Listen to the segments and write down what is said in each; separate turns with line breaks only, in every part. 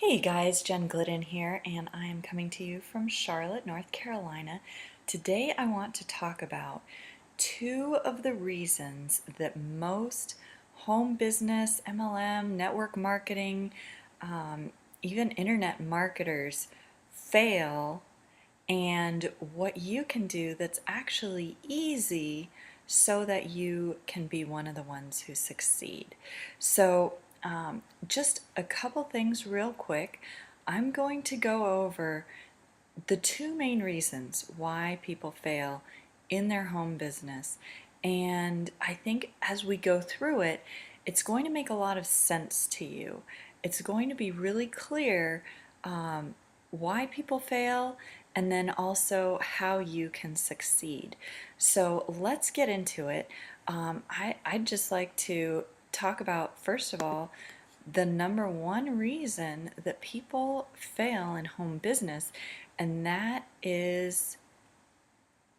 Hey guys, Jenn Glidden here, and I am coming to you from Charlotte, North Carolina. Today I want to talk about two of the reasons that most home business, MLM, network marketing, even internet marketers fail, and what you can do that's actually easy so that you can be one of the ones who succeed. So, just a couple things real quick. I'm going to go over the two main reasons why people fail in their home business. And I think as we go through it, it's going to make a lot of sense to you. It's going to be really clear why people fail and then also how you can succeed. So let's get into it. I'd just like to talk about, first of all, the number one reason that people fail in home business, and that is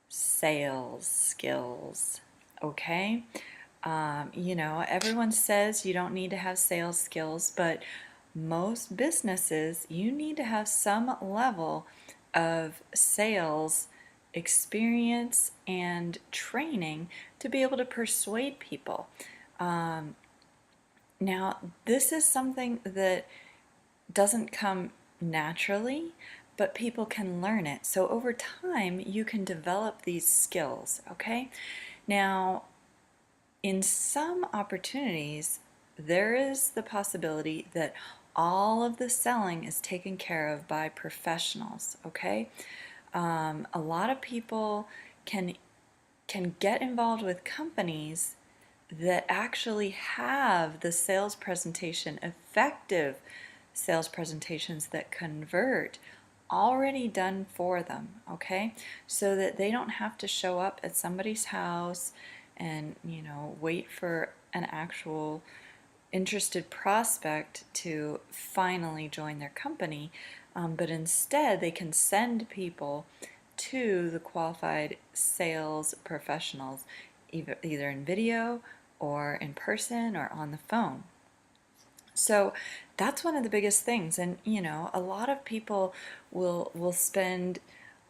sales skills. Okay? Everyone says you don't need to have sales skills, but most businesses, you need to have some level of sales experience and training to be able to persuade people. Now, this is something that doesn't come naturally, but people can learn it. So over time, you can develop these skills, okay? Now, in some opportunities, there is the possibility that all of the selling is taken care of by professionals, okay? A lot of people can get involved with companies that actually have the sales presentation, effective sales presentations that convert already done for them, okay? So that they don't have to show up at somebody's house and, wait for an actual interested prospect to finally join their company, but instead they can send people to the qualified sales professionals, either in video or in person or on the phone. So that's one of the biggest things. And a lot of people will spend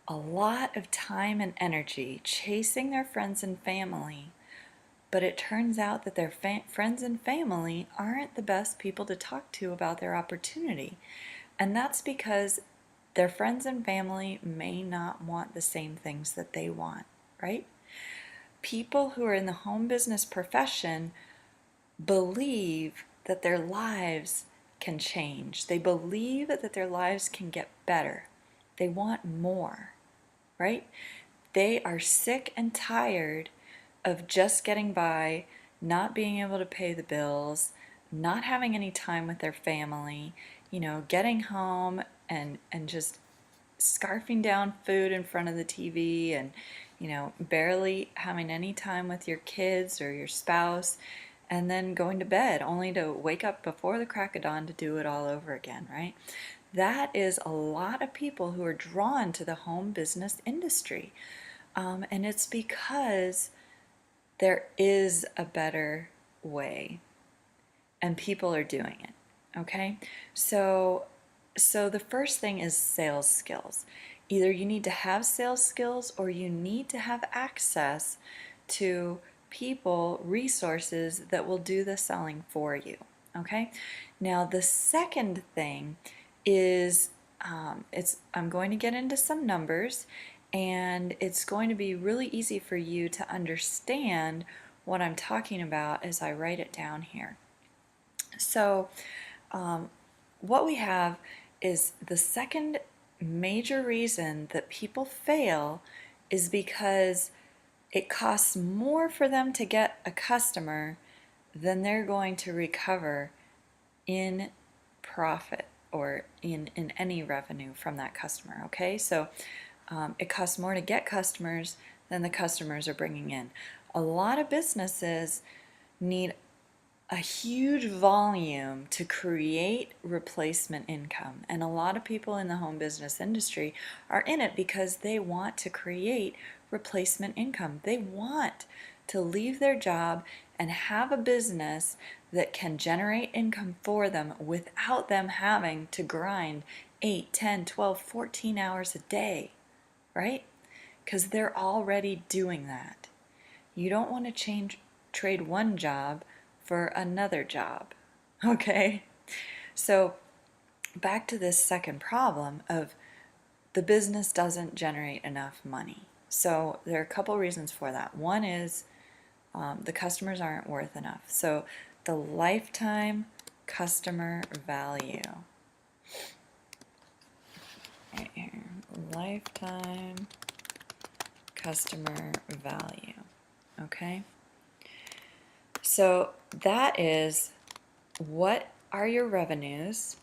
a lot of time and energy chasing their friends and family, but it turns out that their friends and family aren't the best people to talk to about their opportunity. And that's because their friends and family may not want the same things that they want, right? People who are in the home business profession believe that their lives can change. They believe that their lives can get better. They want more, right? They are sick and tired of just getting by, not being able to pay the bills, not having any time with their family, getting home and just scarfing down food in front of the TV and, barely having any time with your kids or your spouse, and then going to bed only to wake up before the crack of dawn to do it all over again, right? That is a lot of people who are drawn to the home business industry. And it's because there is a better way and people are doing it, okay? So the first thing is sales skills. Either you need to have sales skills or you need to have access to people, resources that will do the selling for you, okay? Now the second thing is I'm going to get into some numbers, and it's going to be really easy for you to understand what I'm talking about as I write it down here. So what we have is the second major reason that people fail is because it costs more for them to get a customer than they're going to recover in profit or in any revenue from that customer, okay? So it costs more to get customers than the customers are bringing in. A lot of businesses need a huge volume to create replacement income. And a lot of people in the home business industry are in it because they want to create replacement income. They want to leave their job and have a business that can generate income for them without them having to grind 8, 10, 12, 14 hours a day, right? Because they're already doing that. You don't want to trade one job for another job, okay? So back to this second problem of the business doesn't generate enough money. So there are a couple reasons for that. One is the customers aren't worth enough. So the lifetime customer value, right here, lifetime customer value, okay? So that is, what are your revenues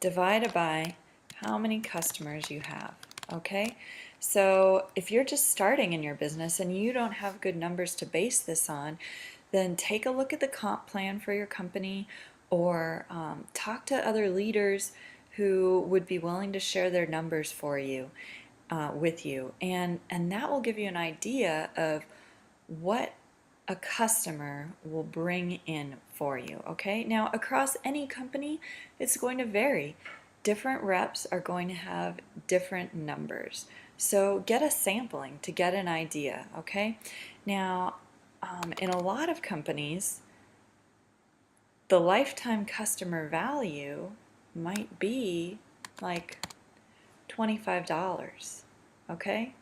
divided by how many customers you have, okay? So if you're just starting in your business and you don't have good numbers to base this on, then take a look at the comp plan for your company, or talk to other leaders who would be willing to share their numbers for you, with you, and that will give you an idea of what a customer will bring in for you, okay? Now, across any company, it's going to vary. Different reps are going to have different numbers. So get a sampling to get an idea, okay? Now, in a lot of companies, the lifetime customer value might be like $25, okay?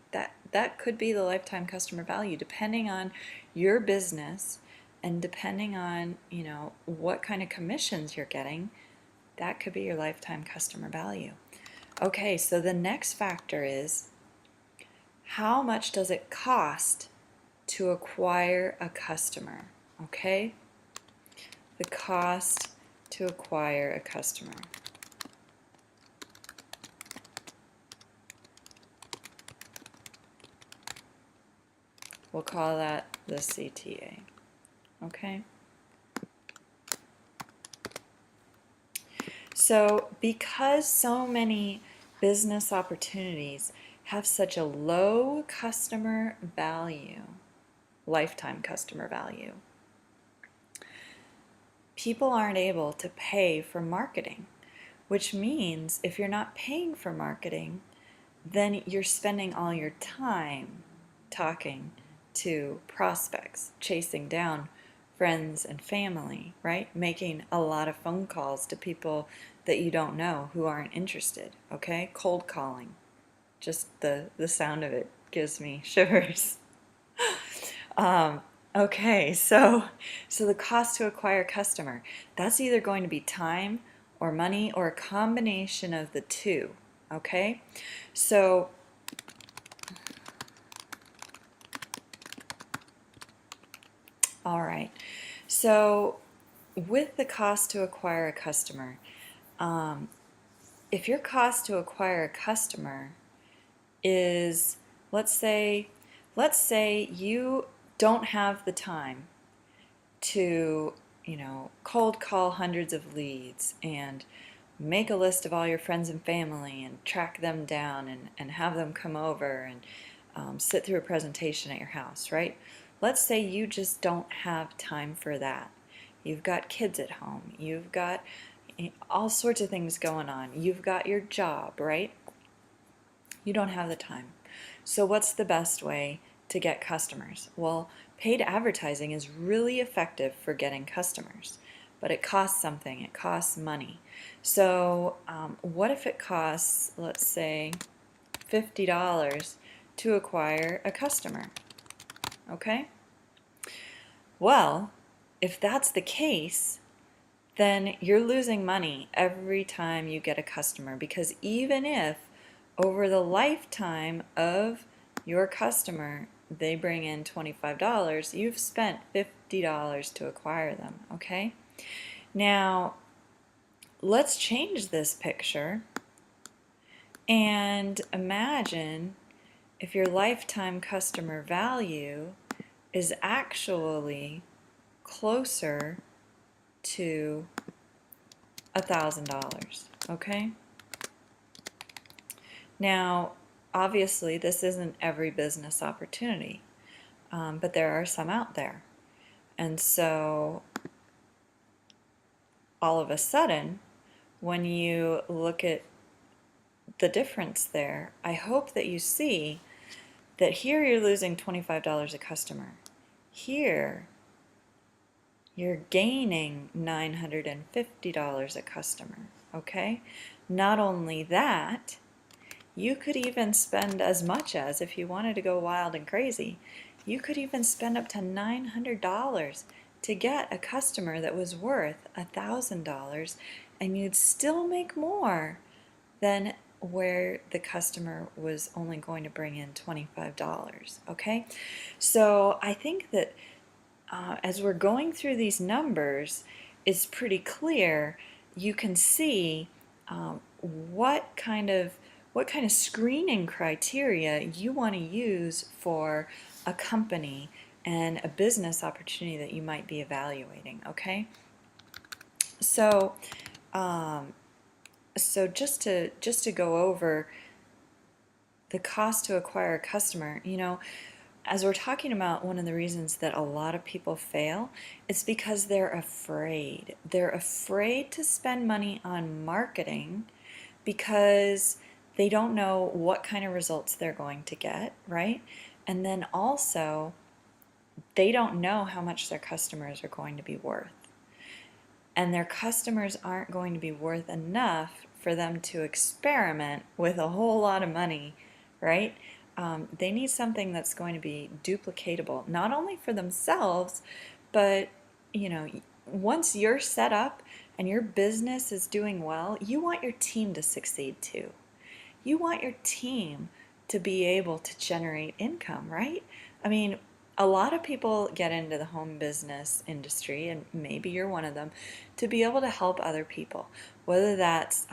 That could be the lifetime customer value depending on your business and depending on, you know, what kind of commissions you're getting. That could be your lifetime customer value. Okay, so the next factor is, how much does it cost to acquire a customer, okay? The cost to acquire a customer. We'll call that the CTA, okay? So because so many business opportunities have such a low customer value, lifetime customer value, people aren't able to pay for marketing, which means if you're not paying for marketing, then you're spending all your time talking to prospects, chasing down friends and family, right? Making a lot of phone calls to people that you don't know who aren't interested, okay? Cold calling. Just the sound of it gives me shivers. Okay, so the cost to acquire a customer, that's either going to be time or money or a combination of the two, okay? So all right, so with the cost to acquire a customer, if your cost to acquire a customer is, let's say you don't have the time to, you know, cold call hundreds of leads and make a list of all your friends and family and track them down and have them come over and sit through a presentation at your house, right? Let's say you just don't have time for that. You've got kids at home. You've got all sorts of things going on. You've got your job, right? You don't have the time. So what's the best way to get customers? Well, paid advertising is really effective for getting customers, but it costs something. It costs money. So what if it costs, let's say, $50 to acquire a customer? Okay? Well, if that's the case, then you're losing money every time you get a customer, because even if over the lifetime of your customer they bring in $25, you've spent $50 to acquire them, okay? Now, let's change this picture and imagine if your lifetime customer value is actually closer to $1,000, okay? Now, obviously, this isn't every business opportunity, but there are some out there. And so all of a sudden, when you look at the difference there, I hope that you see that here you're losing $25 a customer. Here, you're gaining $950 a customer, okay? Not only that, you could even spend as much as, if you wanted to go wild and crazy, you could even spend up to $900 to get a customer that was worth $1,000, and you'd still make more than where the customer was only going to bring in $25, okay? So I think that as we're going through these numbers, it's pretty clear. You can see what kind of screening criteria you want to use for a company and a business opportunity that you might be evaluating. Okay, so just to go over the cost to acquire a customer, as we're talking about, one of the reasons that a lot of people fail is because they're afraid. They're afraid to spend money on marketing because they don't know what kind of results they're going to get, right? And then also, they don't know how much their customers are going to be worth. And their customers aren't going to be worth enough for them to experiment with a whole lot of money, right? They need something that's going to be duplicatable, not only for themselves, but once you're set up and your business is doing well, you want your team to succeed too. You want your team to be able to generate income, right? I mean, a lot of people get into the home business industry, and maybe you're one of them, to be able to help other people, whether that's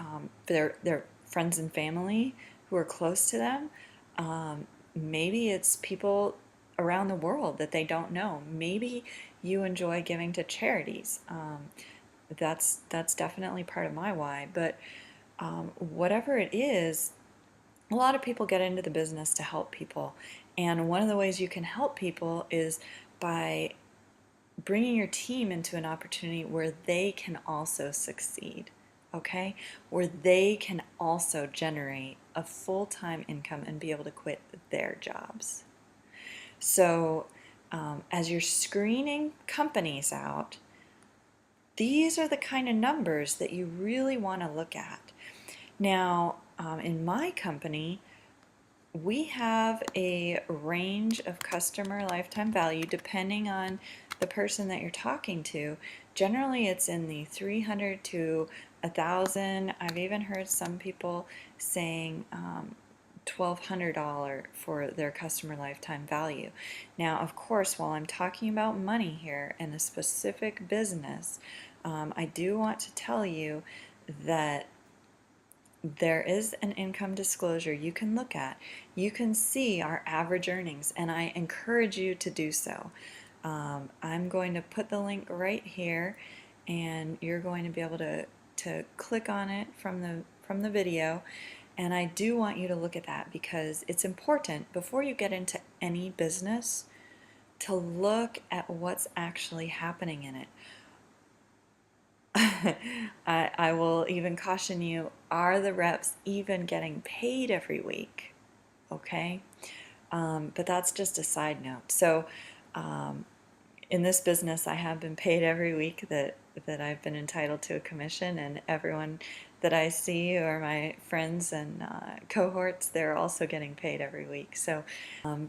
their friends and family who are close to them. Maybe it's people around the world that they don't know. Maybe you enjoy giving to charities. That's definitely part of my why. But whatever it is, a lot of people get into the business to help people. And one of the ways you can help people is by bringing your team into an opportunity where they can also succeed, okay? Where they can also generate a full-time income and be able to quit their jobs. So as you're screening companies out, these are the kind of numbers that you really want to look at. Now, in my company, we have a range of customer lifetime value depending on the person that you're talking to. Generally, it's in the 300 to 1,000. I've even heard some people saying $1,200 for their customer lifetime value. Now, of course, while I'm talking about money here in a specific business, I do want to tell you that there is an income disclosure you can look at. You can see our average earnings, and I encourage you to do so. I'm going to put the link right here, and you're going to be able to click on it from the video. And I do want you to look at that because it's important before you get into any business to look at what's actually happening in it. I will even caution you, are the reps even getting paid every week? Okay? But that's just a side note. So in this business, I have been paid every week that I've been entitled to a commission, and everyone that I see are my friends and cohorts. They're also getting paid every week. So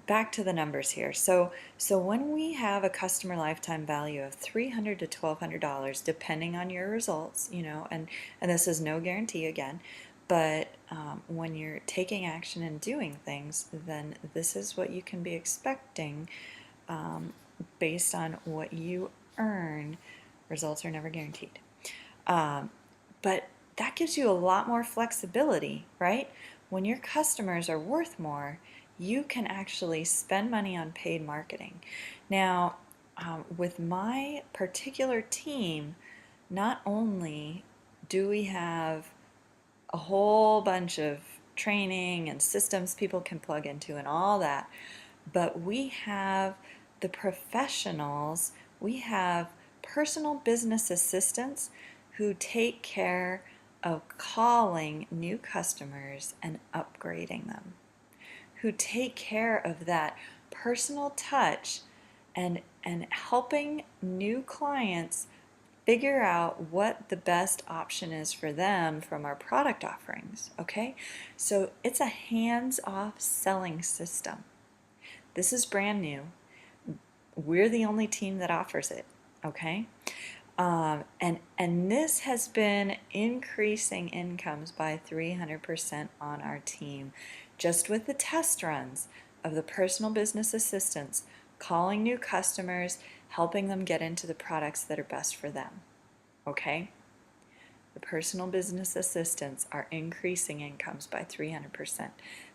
back to the numbers here. So when we have a customer lifetime value of $300 to $1,200, depending on your results, and this is no guarantee again, but when you're taking action and doing things, then this is what you can be expecting based on what you earn. Results are never guaranteed. But that gives you a lot more flexibility, right? When your customers are worth more, you can actually spend money on paid marketing. Now, with my particular team, not only do we have a whole bunch of training and systems people can plug into and all that, but we have the professionals We have personal business assistants who take care of calling new customers and upgrading them, who take care of that personal touch and helping new clients figure out what the best option is for them from our product offerings, okay? So it's a hands-off selling system. This is brand new. We're the only team that offers it, okay? And this has been increasing incomes by 300% on our team, just with the test runs of the personal business assistants, calling new customers, helping them get into the products that are best for them, okay? The personal business assistants are increasing incomes by 300%.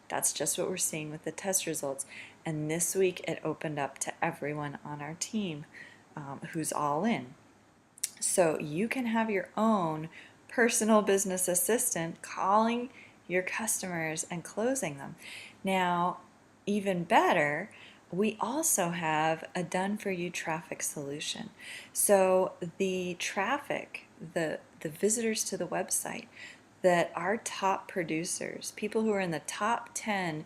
That's just what we're seeing with the test results. And this week it opened up to everyone on our team who's all in. So you can have your own personal business assistant calling your customers and closing them. Now, even better, we also have a done-for-you traffic solution. So the traffic, the visitors to the website that our top producers, people who are in the top 10,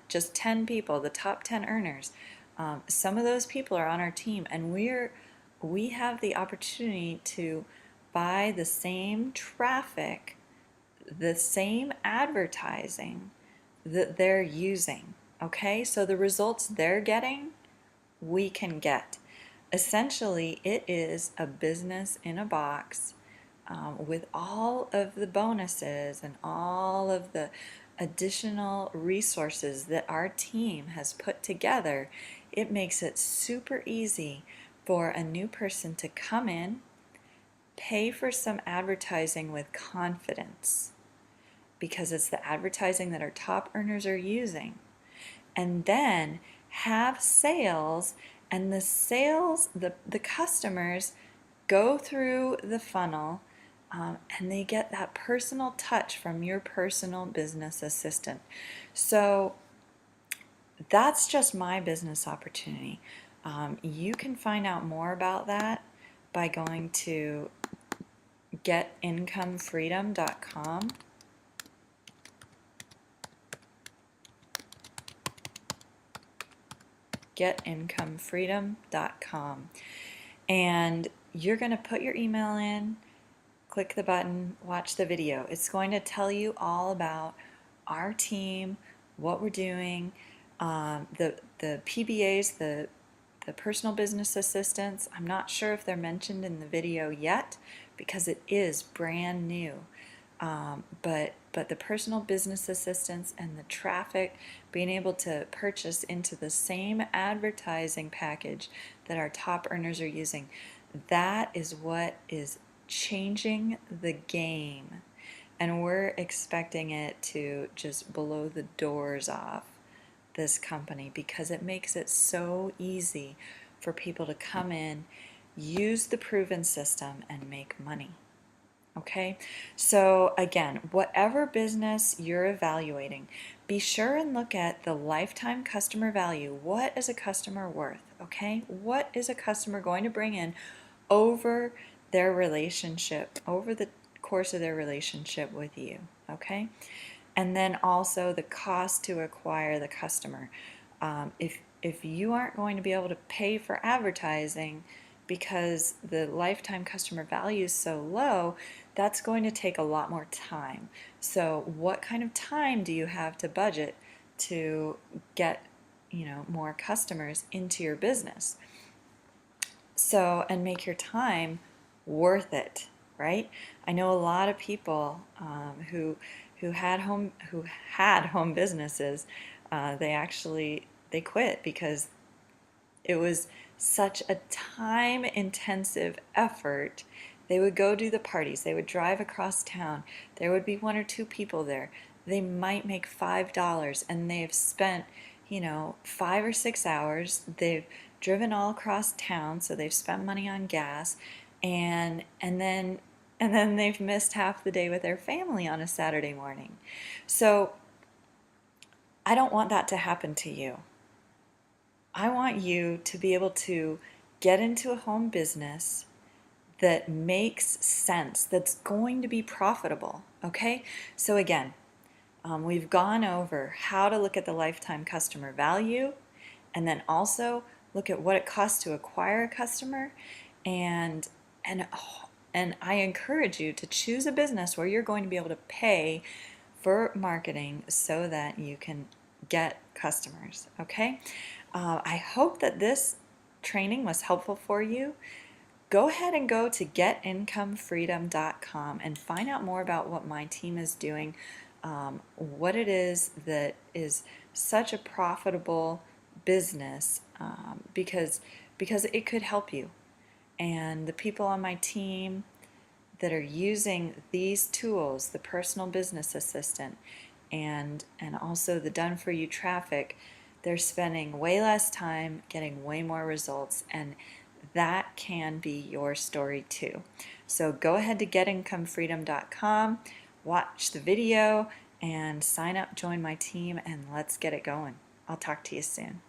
just 10 people, the top 10 earners, some of those people are on our team, and we have the opportunity to buy the same traffic, the same advertising that they're using. Okay, so the results they're getting, we can get. Essentially, it is a business in a box with all of the bonuses and all of the additional resources that our team has put together. It makes it super easy for a new person to come in, pay for some advertising with confidence, because it's the advertising that our top earners are using, and then have sales, and the sales, the customers go through the funnel, and they get that personal touch from your personal business assistant. So that's just my business opportunity. You can find out more about that by going to getincomefreedom.com. getincomefreedom.com. And you're going to put your email in, click the button, watch the video. It's going to tell you all about our team, what we're doing, the PBAs, the personal business assistants. I'm not sure if they're mentioned in the video yet because it is brand new. But the personal business assistants and the traffic, being able to purchase into the same advertising package that our top earners are using, that is what is changing the game. And we're expecting it to just blow the doors off this company because it makes it so easy for people to come in, use the proven system, and make money. Okay, so again, whatever business you're evaluating, be sure and look at the lifetime customer value. What is a customer worth? Okay, what is a customer going to bring in over their relationship, over the course of their relationship with you? Okay, and then also the cost to acquire the customer. If you aren't going to be able to pay for advertising because the lifetime customer value is so low, that's going to take a lot more time. So what kind of time do you have to budget to get, more customers into your business? So, and make your time worth it, right? I know a lot of people who had home businesses. They quit because it was such a time-intensive effort. They would go do the parties. They would drive across town. There would be one or two people there. They might make $5, and they've spent, 5 or 6 hours. They've driven all across town, so they've spent money on gas, and then they've missed half the day with their family on a Saturday morning. So I don't want that to happen to you. I want you to be able to get into a home business that makes sense, that's going to be profitable, okay? So again, we've gone over how to look at the lifetime customer value, and then also look at what it costs to acquire a customer, and and and I encourage you to choose a business where you're going to be able to pay for marketing so that you can get customers, okay? I hope that this training was helpful for you. Go ahead and go to getincomefreedom.com and find out more about what my team is doing, what it is that is such a profitable business, because it could help you. And the people on my team that are using these tools, the personal business assistant and also the done for you traffic, they're spending way less time, getting way more results, and that can be your story too. So go ahead to getincomefreedom.com, watch the video, and sign up, join my team, and let's get it going. I'll talk to you soon.